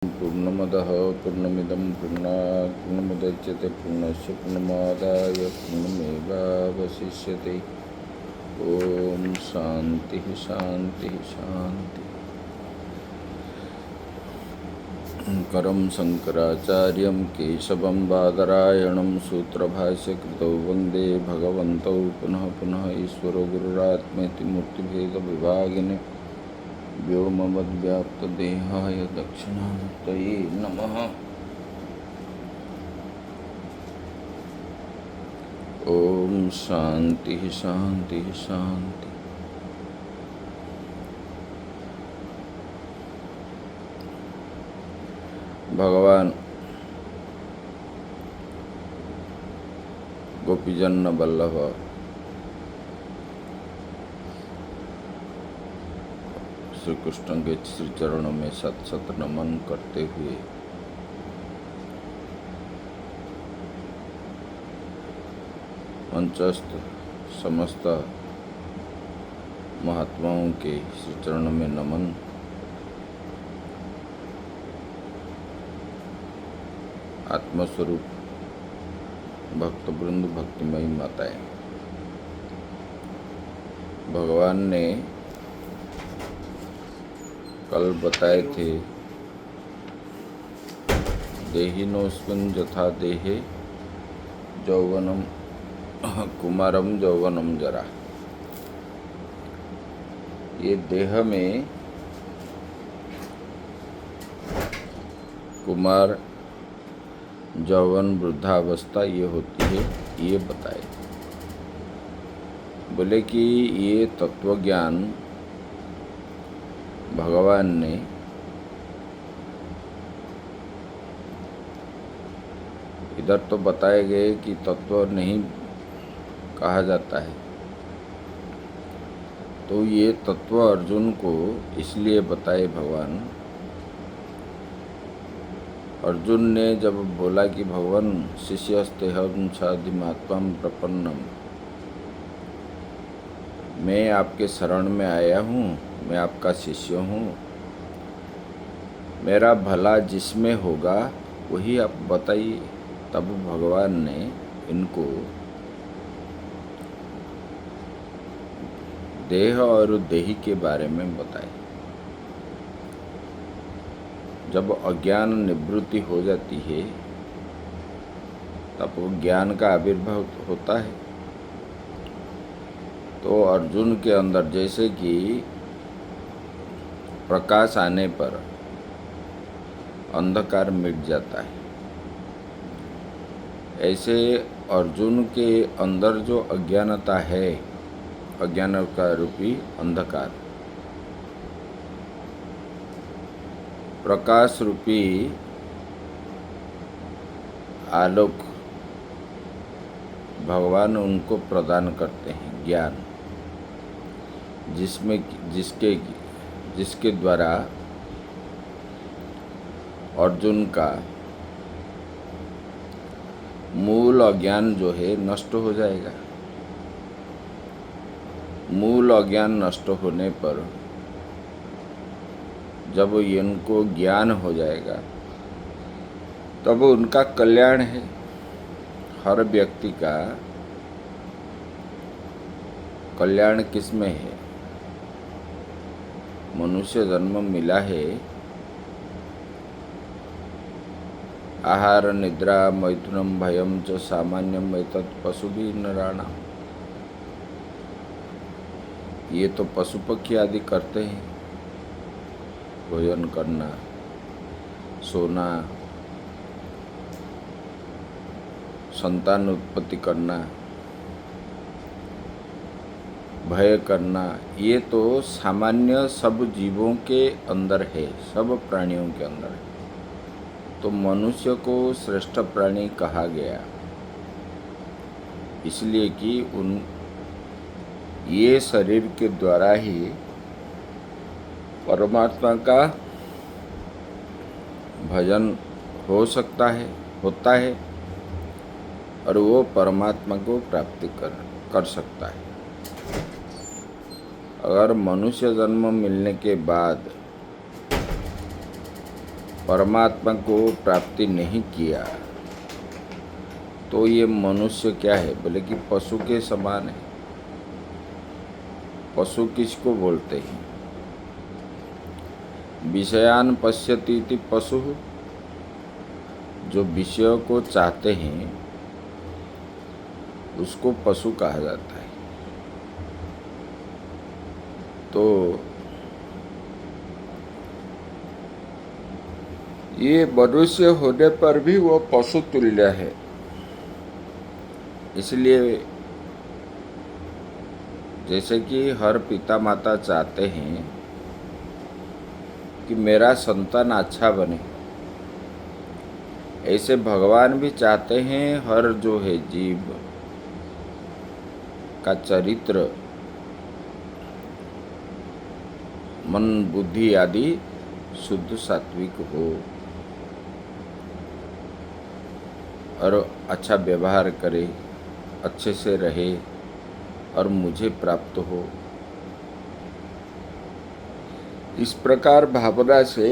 पूर्णमदः पूर्णमिदं पूर्णात् पूर्णमुदच्यते पूर्णस्य पूर्णमादाय पूर्णमेवावशिष्यते। ओम शांति शांति शांति। करं शंकराचार्यं केशवं बादरायणं सूत्रभाष्यकृतौ वन्दे भगवन्तौ पुनः पुनः ईश्वरो गुरुरात्मेति मूर्तिभेदविभागिने व्योमवद्व्याप्तदेहाय दक्षिणामूर्तये नमः। ओम शांति शांति शांति। भगवान गोपीजन वल्लभ श्री कृष्ण के श्री चरणों में सत सत नमन करते हुए मंचस्थ समस्त महात्माओं के श्री चरणों में नमन। आत्मस्वरूप भक्तवृंद भक्तिमयी माताएं, भगवान ने कल बताए थे देहिनोऽस्मिन् यथा देहे यौवनम कुमारम यौवनम जरा। ये देह में कुमार यौवन वृद्धावस्था ये होती है, ये बताए। बोले कि ये तत्वज्ञान भगवान ने इधर तो बताए गए कि तत्व नहीं कहा जाता है, तो ये तत्व अर्जुन को इसलिए बताए भगवान। अर्जुन ने जब बोला कि भगवान शिष्यस्तेहं साधिमात्मं प्रपन्नम, मैं आपके शरण में आया हूँ, मैं आपका शिष्य हूँ, मेरा भला जिसमें होगा वही आप बताइए। तब भगवान ने इनको देह और देही के बारे में बताए। जब अज्ञान निवृत्ति हो जाती है तब ज्ञान का आविर्भाव होता है। तो अर्जुन के अंदर जैसे कि प्रकाश आने पर अंधकार मिट जाता है, ऐसे अर्जुन के अंदर जो अज्ञानता है, अज्ञान का रूपी अंधकार, प्रकाश रूपी आलोक भगवान उनको प्रदान करते हैं, ज्ञान, जिसके द्वारा अर्जुन का मूल अज्ञान जो है नष्ट हो जाएगा। मूल अज्ञान नष्ट होने पर जब इनको ज्ञान हो जाएगा तब उनका कल्याण है। हर व्यक्ति का कल्याण किसमें है? मनुष्य जन्म मिला है, आहार निद्रा मैथुनम भयम च सामान्यम एतत् पशुभिः नराणाम्। ये तो पशु पक्षी आदि करते हैं, भोजन करना, सोना, संतान उत्पत्ति करना, भय करना, ये तो सामान्य सब जीवों के अंदर है, सब प्राणियों के अंदर है। तो मनुष्य को श्रेष्ठ प्राणी कहा गया इसलिए कि ये शरीर के द्वारा ही परमात्मा का भजन हो सकता है, होता है, और वो परमात्मा को प्राप्ति कर सकता है। अगर मनुष्य जन्म मिलने के बाद परमात्मा को प्राप्ति नहीं किया तो ये मनुष्य क्या है? बोले कि पशु के समान है। पशु किसको बोलते हैं? विषयान पश्यति इति पशु, जो विषयों को चाहते हैं उसको पशु कहा जाता है। तो ये मनुष्य होने पर भी वो पशु तुल्य है। इसलिए जैसे कि हर पिता माता चाहते हैं कि मेरा संतान अच्छा बने, ऐसे भगवान भी चाहते हैं हर जो है जीव का चरित्र, मन बुद्धि आदि शुद्ध सात्विक हो और अच्छा व्यवहार करे, अच्छे से रहे और मुझे प्राप्त हो। इस प्रकार भावना से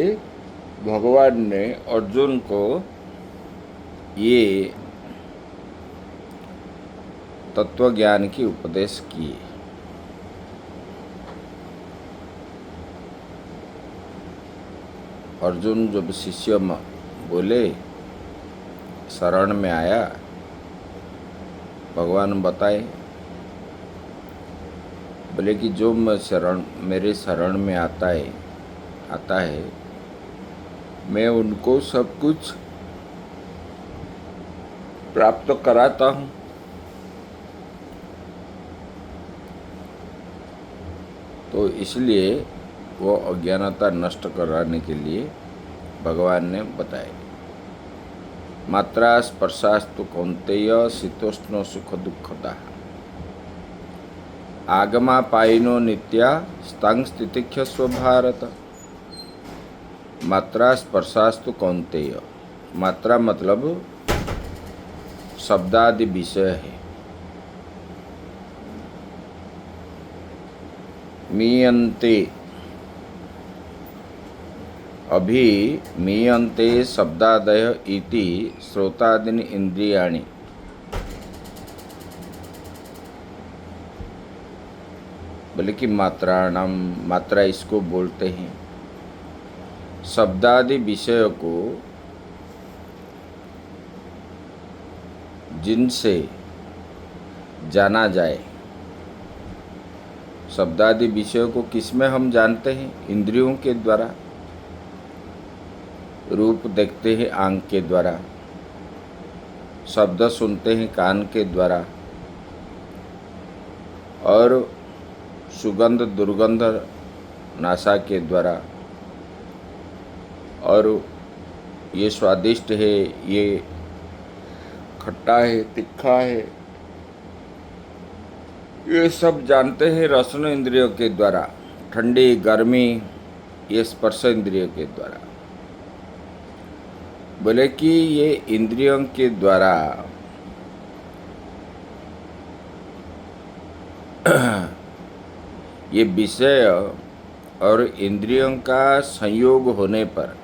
भगवान ने अर्जुन को ये तत्व ज्ञान की उपदेश किए। अर्जुन जब शिष्य बोले, शरण में आया, भगवान बताए, बोले कि जो मेरे शरण में आता है मैं उनको सब कुछ प्राप्त कराता हूँ। तो इसलिए वो अज्ञानता नष्ट कराने के लिए भगवान ने बताया। मात्रा स्पर्शास्तु कौन्तेय शीतोष्ण सुख दुःखदा आगमा पाइनो नित्या स्तांग स्थितिक्षस्व भारत। मात्रा स्पर्शास्तु कौन्तेय, मात्रा मतलब शब्दादि विषय है। मीयन्ते, अभी मीयन्ते शब्दादय इति श्रोतादीनि इंद्रियाणि। बोले कि मात्राणाम, मात्रा इसको बोलते हैं शब्दादि विषय को जिनसे जाना जाए। शब्दादि विषयों को किसमें हम जानते हैं? इंद्रियों के द्वारा। रूप देखते हैं आँख के द्वारा, शब्द सुनते हैं कान के द्वारा, और सुगंध दुर्गंध नासा के द्वारा, और ये स्वादिष्ट है, ये खट्टा है, तीखा है, ये सब जानते हैं रसन इंद्रियों के द्वारा। ठंडी गर्मी ये स्पर्श इंद्रियों के द्वारा। बोले कि ये इंद्रियों के द्वारा ये विषय और इंद्रियों का संयोग होने पर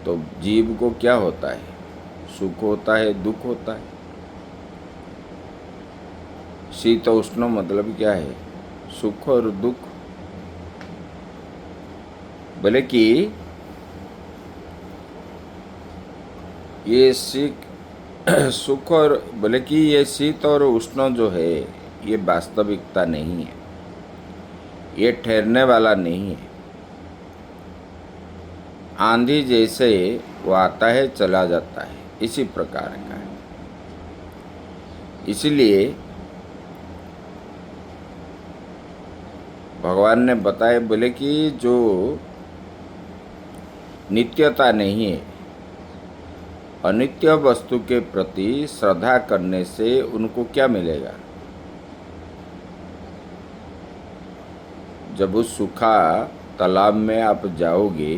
तो जीव को क्या होता है? सुख होता है, दुख होता है। शीत उष्ण मतलब क्या है? सुख और दुख। बोले कि ये सुख और, बोले कि ये शीत और उष्ण जो है ये वास्तविकता नहीं है, ये ठहरने वाला नहीं है। आंधी जैसे वो आता है चला जाता है, इसी प्रकार का है। इसलिए भगवान ने बताए, बोले कि जो नित्यता नहीं है, अनित्य वस्तु के प्रति श्रद्धा करने से उनको क्या मिलेगा? जब उस सूखा तालाब में आप जाओगे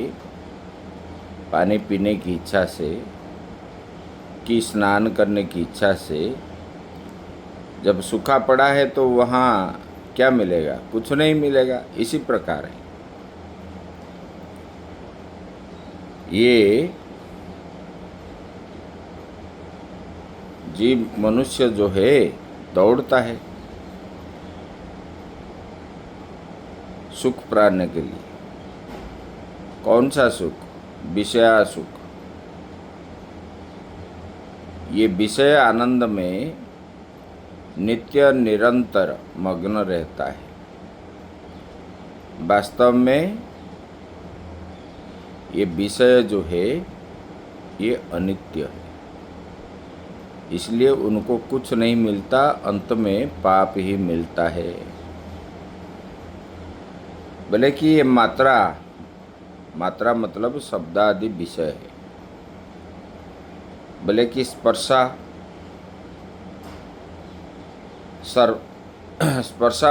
पानी पीने की इच्छा से, कि स्नान करने की इच्छा से, जब सूखा पड़ा है तो वहाँ क्या मिलेगा? कुछ नहीं मिलेगा। इसी प्रकार है ये जीव मनुष्य जो है दौड़ता है सुख पाने के लिए। कौन सा सुख? विषया सुख। ये विषय आनंद में नित्य निरंतर मग्न रहता है। वास्तव में ये विषय जो है ये अनित्य है, इसलिए उनको कुछ नहीं मिलता, अंत में पाप ही मिलता है। भले कि ये मात्रा मतलब शब्दादि विषय है। भले कि स्पर्शा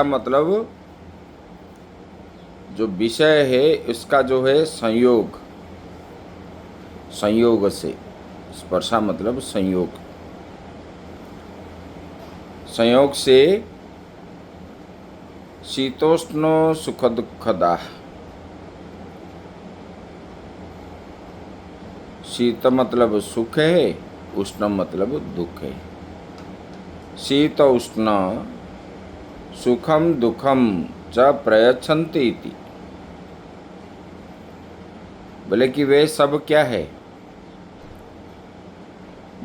मतलब जो विषय है इसका जो है संयोग से, स्पर्शा मतलब संयोग से शीतोष्ण सुख दुखदा। शीत मतलब सुख है, उष्ण मतलब दुख है। शीत उष्ण सुखम दुखम च प्रयच्छन्ति इति। बोले कि वे सब क्या है?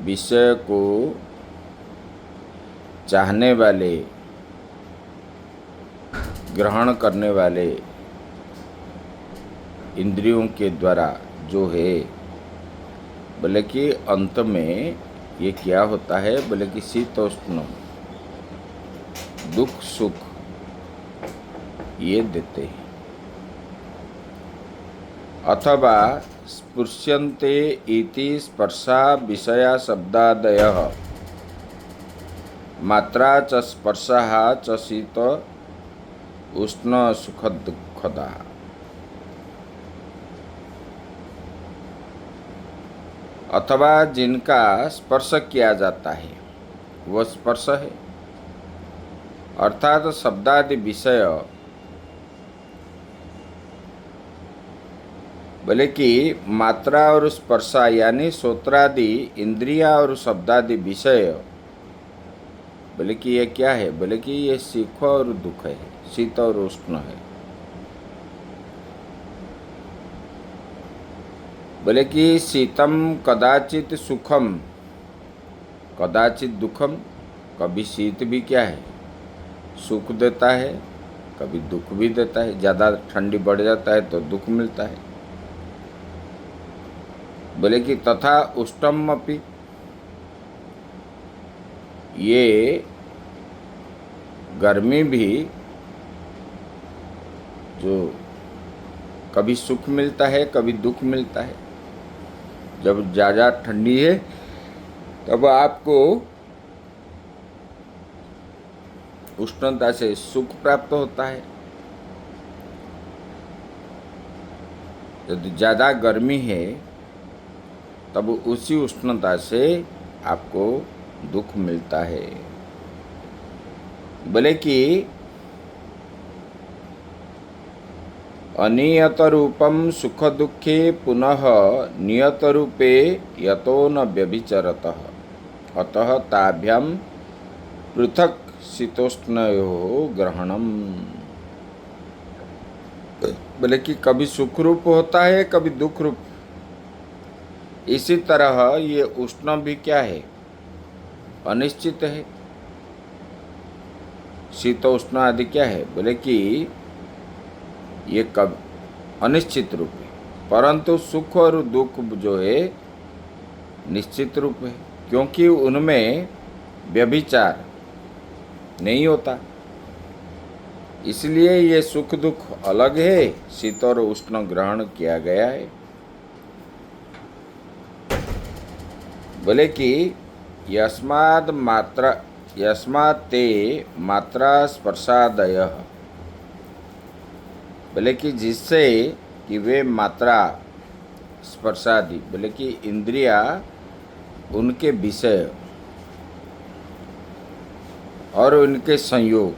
विषय को चाहने वाले, ग्रहण करने वाले इंद्रियों के द्वारा जो है, बोले कि अंत में ये क्या होता है? बोले कि शीतोष्ण दुख सुख ये देते हैं। अथवा स्पृश्यन्ते इति स्पर्शा विषया शब्दादयः मात्रा च स्पर्शः च शीत उष्ण सुख दुखदा। अथवा जिनका स्पर्श किया जाता है वह स्पर्श है, अर्थात शब्दादि विषय। बोले कि मात्रा और स्पर्शा यानी श्रोत्रादि इंद्रिया और शब्दादि विषय, बोले कि ये क्या है? बोले कि ये सुख और दुख है, शीत और उष्ण है। बोले कि शीतम कदाचित सुखम कदाचित दुखम। कभी शीत भी क्या है? सुख देता है, कभी दुख भी देता है। ज़्यादा ठंडी बढ़ जाता है तो दुख मिलता है। बोले कि तथा उष्णम अपि, ये गर्मी भी जो कभी सुख मिलता है कभी दुख मिलता है। जब ज़्यादा ठंडी है तब आपको उष्णता से सुख प्राप्त होता है, यदि ज़्यादा गर्मी है तब उसी उष्णता से आपको दुख मिलता है। बोले कि अनियत रूपम सुख दुखे पुनः नियत रूपे यतो न व्यभिचरतः अतः ताभ्याम पृथक शीतोष्णयोः ग्रहणम। बोले कि कभी सुख रूप होता है कभी दुख रूप। इसी तरह ये उष्ण भी क्या है? अनिश्चित है। शीतोष्ण आदि क्या है? बोले कि ये कब अनिश्चित रूप है, परंतु सुख और दुख जो है निश्चित रूप है, क्योंकि उनमें व्यभिचार नहीं होता। इसलिए ये सुख दुख अलग है, शीत और उष्ण ग्रहण किया गया है। बोले कि यस्मात् ते मात्रा स्पर्शादयः। बोले कि जिससे कि वे मात्रा स्पर्शादि, बोले कि इंद्रिया उनके विषय और उनके संयोग,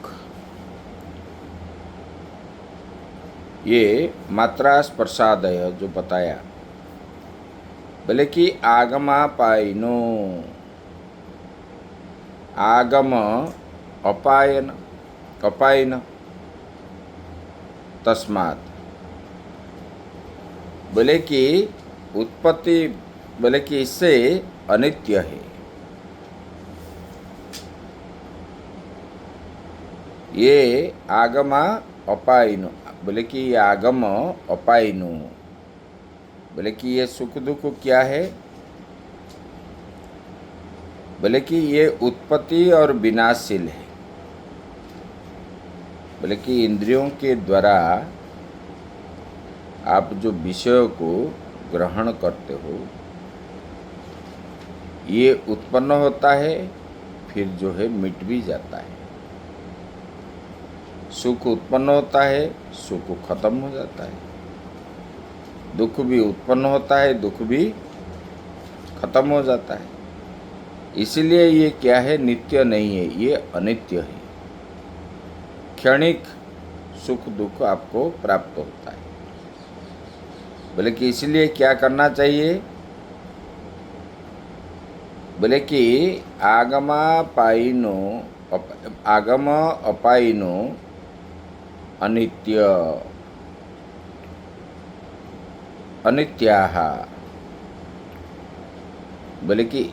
ये मात्रा स्पर्शादय जो बताया, बोले कि आगमापायिनो, आगम अपायन, अपायन तस्मात्, बोले कि उत्पत्ति, बोले कि इससे अनित्य है। ये आगमा अपायिनो, बोले कि ये आगम अपायिनो, बोले कि ये सुख दुख क्या है? बोले कि ये उत्पत्ति और विनाशशील है। बोले कि इंद्रियों के द्वारा आप जो विषयों को ग्रहण करते हो, ये उत्पन्न होता है, फिर जो है मिट भी जाता है। सुख उत्पन्न होता है, सुख खत्म हो जाता है। दुख भी उत्पन्न होता है, दुख भी खत्म हो जाता है। इसलिए ये क्या है? नित्य नहीं है, ये अनित्य है। क्षणिक सुख दुख आपको प्राप्त होता है। बोले कि इसलिए क्या करना चाहिए? बोले कि आगमापायिनो, आगम अपायिनो अनित्य, अनित्याः। बोले कि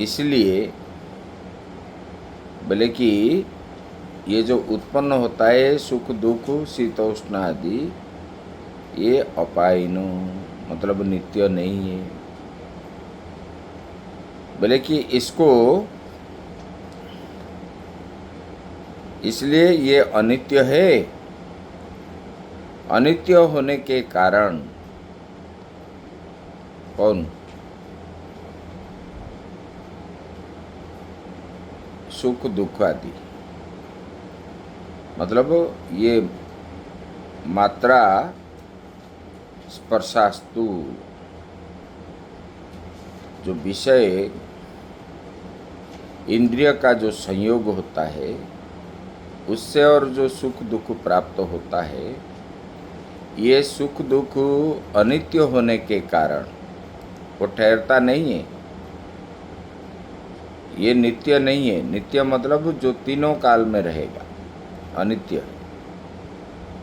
इसलिए, बोले कि ये जो उत्पन्न होता है सुख दुख शीतोष्ण आदि, ये अपायिनो मतलब नित्य नहीं है। बोले कि इसको, इसलिए ये अनित्य है। अनित्य होने के कारण कौन? सुख दुख आदि, मतलब ये मात्रा स्पर्शास्तु, जो विषय इंद्रिय का जो संयोग होता है उससे और जो सुख दुख प्राप्त होता है, ये सुख दुख अनित्य होने के कारण वो ठहरता नहीं है। ये नित्य नहीं है। नित्य मतलब जो तीनों काल में रहेगा, अनित्य।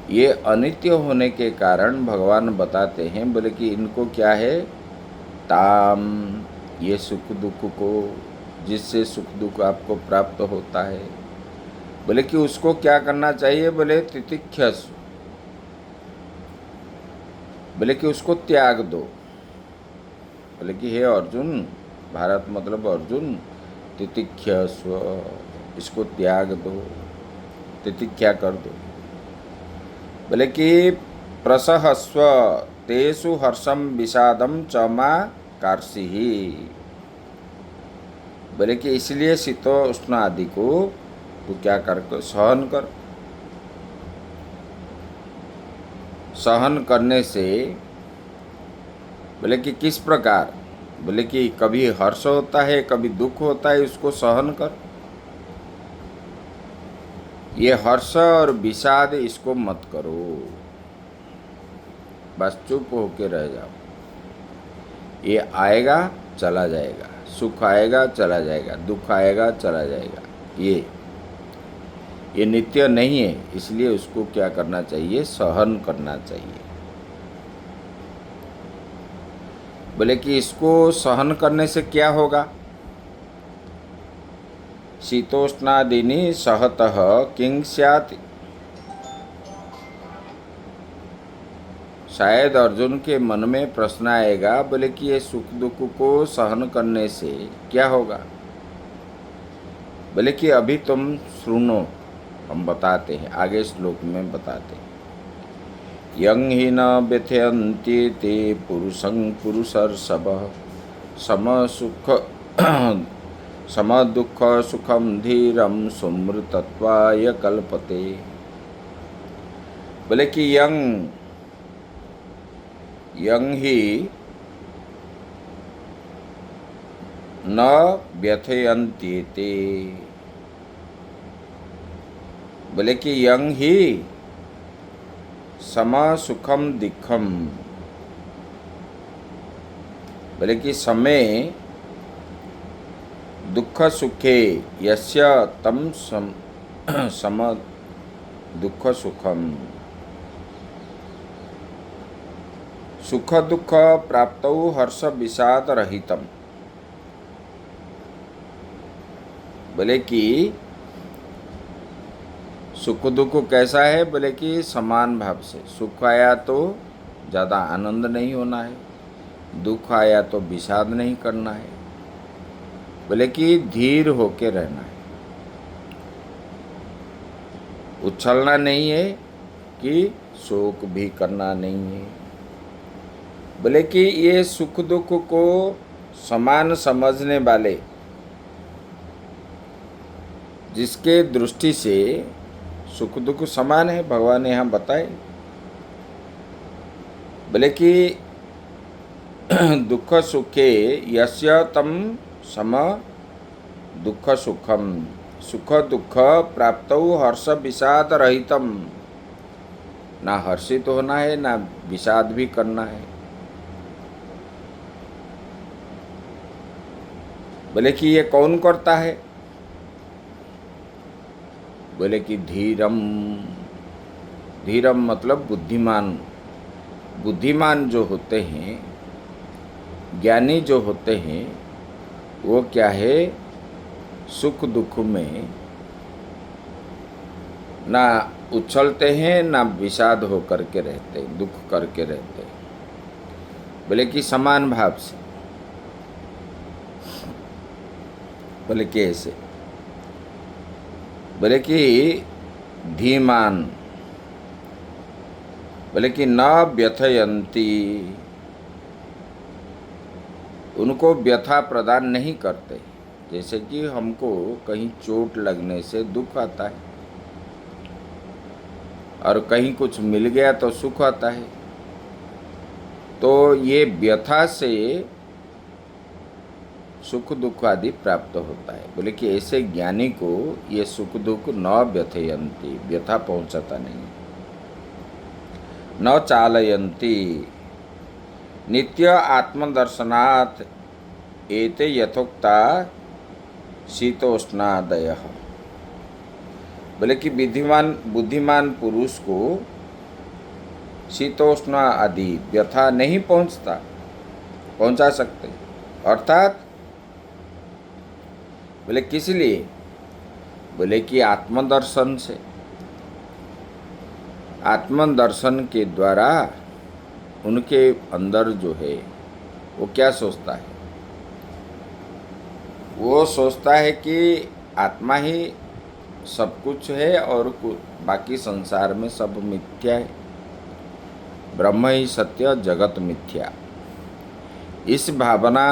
ये अनित्य होने के कारण भगवान बताते हैं, बोले कि इनको क्या है? ताम, ये सुख दुख को, जिससे सुख दुख आपको प्राप्त होता है, बोले कि उसको क्या करना चाहिए? बोले तितिक्षस्व, बोले कि उसको त्याग दो। बोले कि हे अर्जुन, भारत मतलब अर्जुन, तितिक्षस्व, इसको त्याग दो, तितिक्षा कर दो। बोले कि प्रसहस्व तेषु हर्षम विषादम चमा कार्षिहि, बोले कि इसलिए शीतोष्ण आदि को तू क्या कर, सहन कर। सहन करने से, बोले कि किस प्रकार? बोले कि कभी हर्ष होता है, कभी दुख होता है, उसको सहन कर। ये हर्ष और विषाद इसको मत करो, बस चुप होके रह जाओ। ये आएगा चला जाएगा, सुख आएगा चला जाएगा, दुख आएगा चला जाएगा। ये नित्य नहीं है। इसलिए उसको क्या करना चाहिए? सहन करना चाहिए। बोले कि इसको सहन करने से क्या होगा? शीतोष्णादीनि सहतः किं स्यात्। शायद अर्जुन के मन में प्रश्न आएगा, बोले कि ये सुख दुख को सहन करने से क्या होगा? बोले कि अभी तुम सुनो, हम बताते हैं, आगे श्लोक में बताते हैं। यं हि न व्यथयन्ति ते पुरुषं पुरुषर्षभः समसुख समदुःख सुखम धीरम सुमृतत्वाय कल्पते। बोले कि यं ही न व्यथयन्ति ते, बोले कि यं ही सम सुखम दिखम, बोले कि समय दुख सुखे यस्य तम सम दुख सुखम, सुख दुख प्राप्तौ हर्ष विषाद रहितम। बोले कि सुख दुख कैसा है? बोले कि समान भाव से। सुख आया तो ज़्यादा आनंद नहीं होना है, दुख आया तो विषाद नहीं करना है। बोले कि धीर होके रहना है, उछलना नहीं है कि शोक भी करना नहीं है। बोले कि ये सुख दुख को समान समझने वाले, जिसके दृष्टि से सुख दुख समान है, भगवान ने यहाँ बताए। बोले कि दुख सुखे यस्य तम सम दुख सुखम, सुख दुख प्राप्तौ हर्ष विषाद रहितम। ना हर्षित होना है, ना विषाद भी करना है। बोले कि ये कौन करता है? बोले कि धीरम। धीरम मतलब बुद्धिमान। बुद्धिमान जो होते हैं, ज्ञानी जो होते हैं, वो क्या है, सुख दुख में ना उछलते हैं, ना विषाद हो करके रहते, दुख करके रहते। बोले कि समान भाव से। बोले कि ऐसे। बोले कि धीमान। बोले कि न व्यथयंती, उनको व्यथा प्रदान नहीं करते। जैसे कि हमको कहीं चोट लगने से दुख आता है और कहीं कुछ मिल गया तो सुख आता है, तो ये व्यथा से सुख दुख आदि प्राप्त होता है। बोले कि ऐसे ज्ञानी को ये सुख दुख न व्यथयंती, व्यथा पहुंचाता नहीं, न चालयंती। नित्य आत्मदर्शनात् एते यथोक्ता शीतोष्णादय। बोले कि बुद्धिमान पुरुष को शीतोष्ण आदि व्यथा नहीं पहुंचा सकते। अर्थात बोले किस लिए? बोले कि आत्मदर्शन से। आत्मदर्शन के द्वारा उनके अंदर जो है वो क्या सोचता है? वो सोचता है कि आत्मा ही सब कुछ है और बाकी संसार में सब मिथ्या है, ब्रह्म ही सत्य, जगत मिथ्या। इस भावना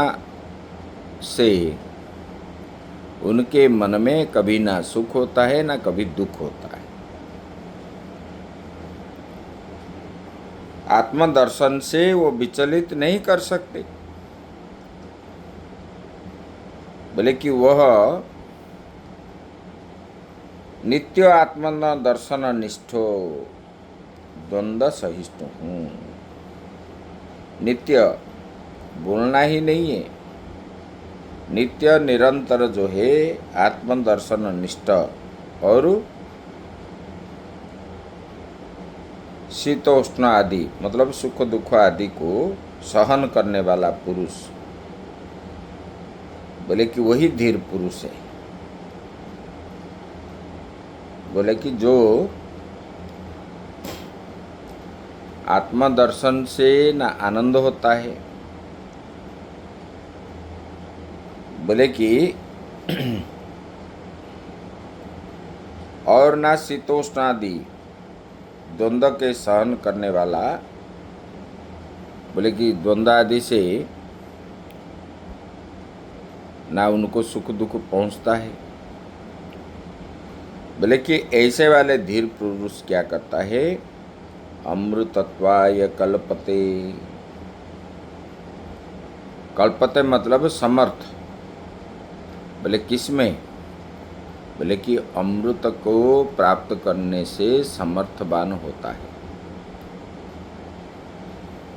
से उनके मन में कभी ना सुख होता है, ना कभी दुख होता है। आत्मदर्शन से वो विचलित नहीं कर सकते। बोले कि वह नित्य आत्मदर्शन निष्ठो द्वंद्व सहिष्णु हूँ। नित्य बोलना ही नहीं है, नित्य निरंतर जो है आत्मदर्शन निष्ठ और शीतोष्ण आदि मतलब सुख दुख आदि को सहन करने वाला पुरुष। बोले कि वही धीर पुरुष है। बोले कि जो आत्मदर्शन से न आनंद होता है, बोले कि और ना शीतोष्ण आदि द्वंद्व के सहन करने वाला, बोले कि द्वंद्व आदि से ना उनको सुख दुख पहुंचता है। बोले कि ऐसे वाले धीर पुरुष क्या करता है? अमृतत्वाय कल्पते। कल्पते मतलब समर्थ। बोले किसमें? बोले कि अमृत को प्राप्त करने से समर्थवान होता है।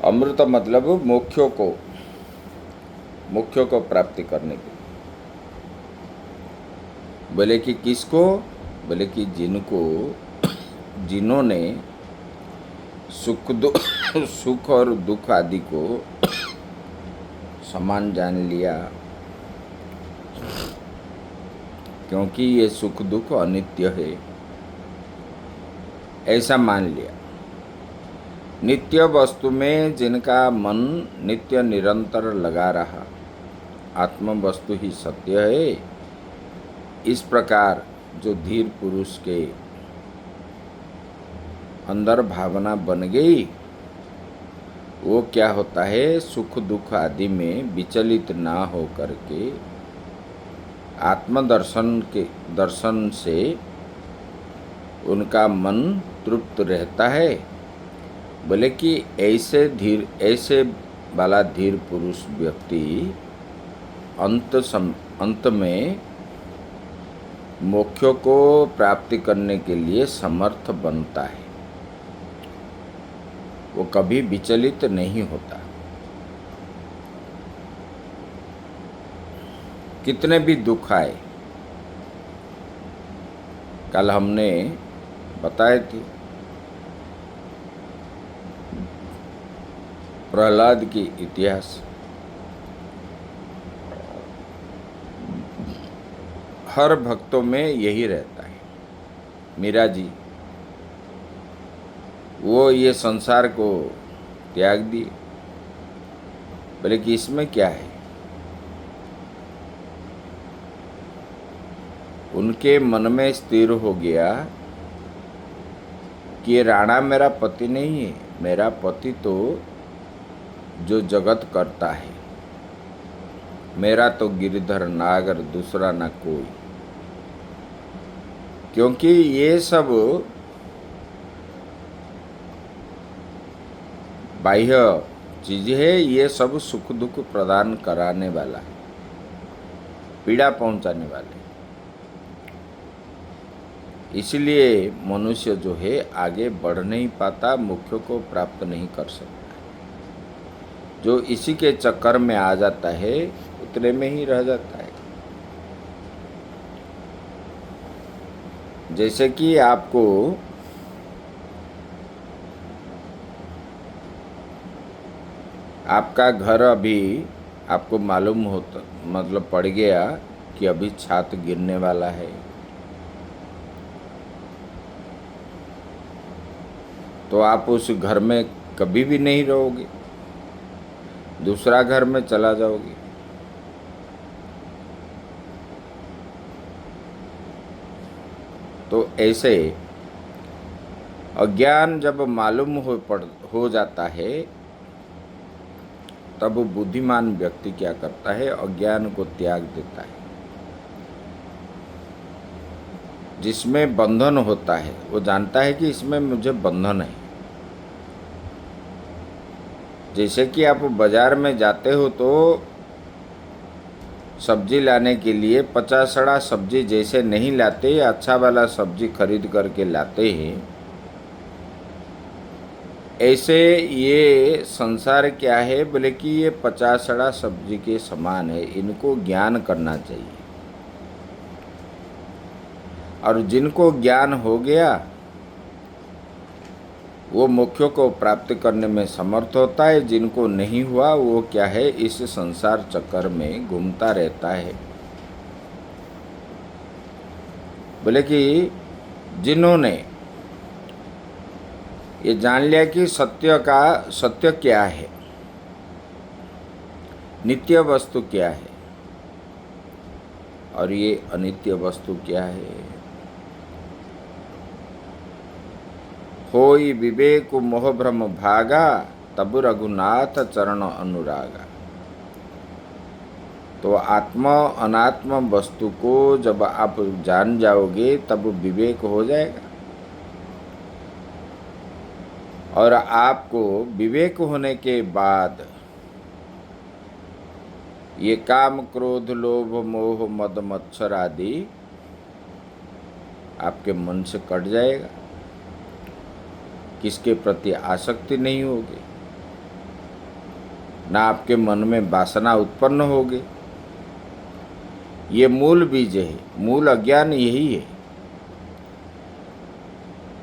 अमृत मतलब मोक्षों को, मोक्ष को प्राप्ति करने के लिए। बोले कि किसको? बोले कि जिन्होंने सुख और दुख आदि को समान जान लिया, क्योंकि ये सुख दुख अनित्य है ऐसा मान लिया। नित्य वस्तु में जिनका मन नित्य निरंतर लगा रहा, आत्म वस्तु ही सत्य है, इस प्रकार जो धीर पुरुष के अंदर भावना बन गई, वो क्या होता है, सुख दुख आदि में विचलित ना हो करके दर्शन से उनका मन तृप्त रहता है। बोले कि ऐसे वाला धीर पुरुष व्यक्ति अंत में मोक्ष को प्राप्ति करने के लिए समर्थ बनता है। वो कभी विचलित नहीं होता। कितने भी दुख आए, कल हमने बताए थे प्रहलाद की इतिहास। हर भक्तों में यही रहता है। मीरा जी वो ये संसार को त्याग दिए। बोले कि इसमें क्या है? उनके मन में स्थिर हो गया कि ये राणा मेरा पति नहीं है, मेरा पति तो जो जगत करता है, मेरा तो गिरधर नागर दूसरा ना कोई। क्योंकि ये सब बाह्य चीज है, ये सब सुख दुख प्रदान कराने वाला है, पीड़ा पहुंचाने वाले। इसलिए मनुष्य जो है आगे बढ़ नहीं पाता, मोक्ष को प्राप्त नहीं कर सकता। जो इसी के चक्कर में आ जाता है उतने में ही रह जाता है। जैसे कि आपका घर अभी आपको मालूम होता, मतलब पड़ गया कि अभी छत गिरने वाला है, तो आप उस घर में कभी भी नहीं रहोगे, दूसरा घर में चला जाओगे। तो ऐसे अज्ञान जब मालूम हो जाता है, तब बुद्धिमान व्यक्ति क्या करता है, अज्ञान को त्याग देता है। जिसमें बंधन होता है वो जानता है कि इसमें मुझे बंधन है। जैसे कि आप बाजार में जाते हो तो सब्जी लाने के लिए 50 सब्जी जैसे नहीं लाते, अच्छा वाला सब्जी खरीद करके लाते हैं। ऐसे ये संसार क्या है, बोले कि ये 50 सब्जी के समान है, इनको ज्ञान करना चाहिए। और जिनको ज्ञान हो गया वो मोक्ष को प्राप्त करने में समर्थ होता है। जिनको नहीं हुआ वो क्या है, इस संसार चक्कर में घूमता रहता है। बोले कि जिन्होंने ये जान लिया कि सत्य क्या है, नित्य वस्तु क्या है और ये अनित्य वस्तु क्या है। होई विवेक मोह भ्रम भागा, तब रघुनाथ चरण अनुरागा। तो आत्म अनात्म वस्तु को जब आप जान जाओगे तब विवेक हो जाएगा। और आपको विवेक होने के बाद ये काम क्रोध लोभ मोह मद मत्सर आदि आपके मन से कट जाएगा। किसके प्रति आसक्ति नहीं होगी। ना आपके मन में वासना उत्पन्न होगी। ये मूल बीज है, मूल अज्ञान यही है।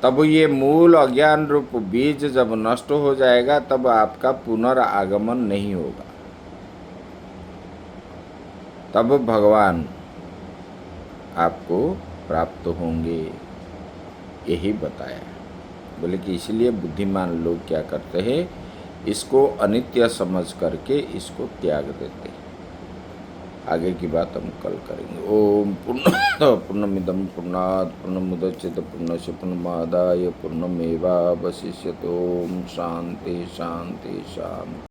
तब ये मूल अज्ञान रूप बीज जब नष्ट हो जाएगा तब आपका पुनरागमन नहीं होगा, तब भगवान आपको प्राप्त होंगे, यही बताया। बोले कि इसलिए बुद्धिमान लोग क्या करते हैं, इसको अनित्य समझ करके इसको त्याग देते हैं। आगे की बात हम कल करेंगे। ओम पूर्णमिदं पूर्णात् पूर्णमुदच्यते पूर्णस्य पूर्णमादाय पूर्णमेवावशिष्यते। ओम शांति शांति शांति।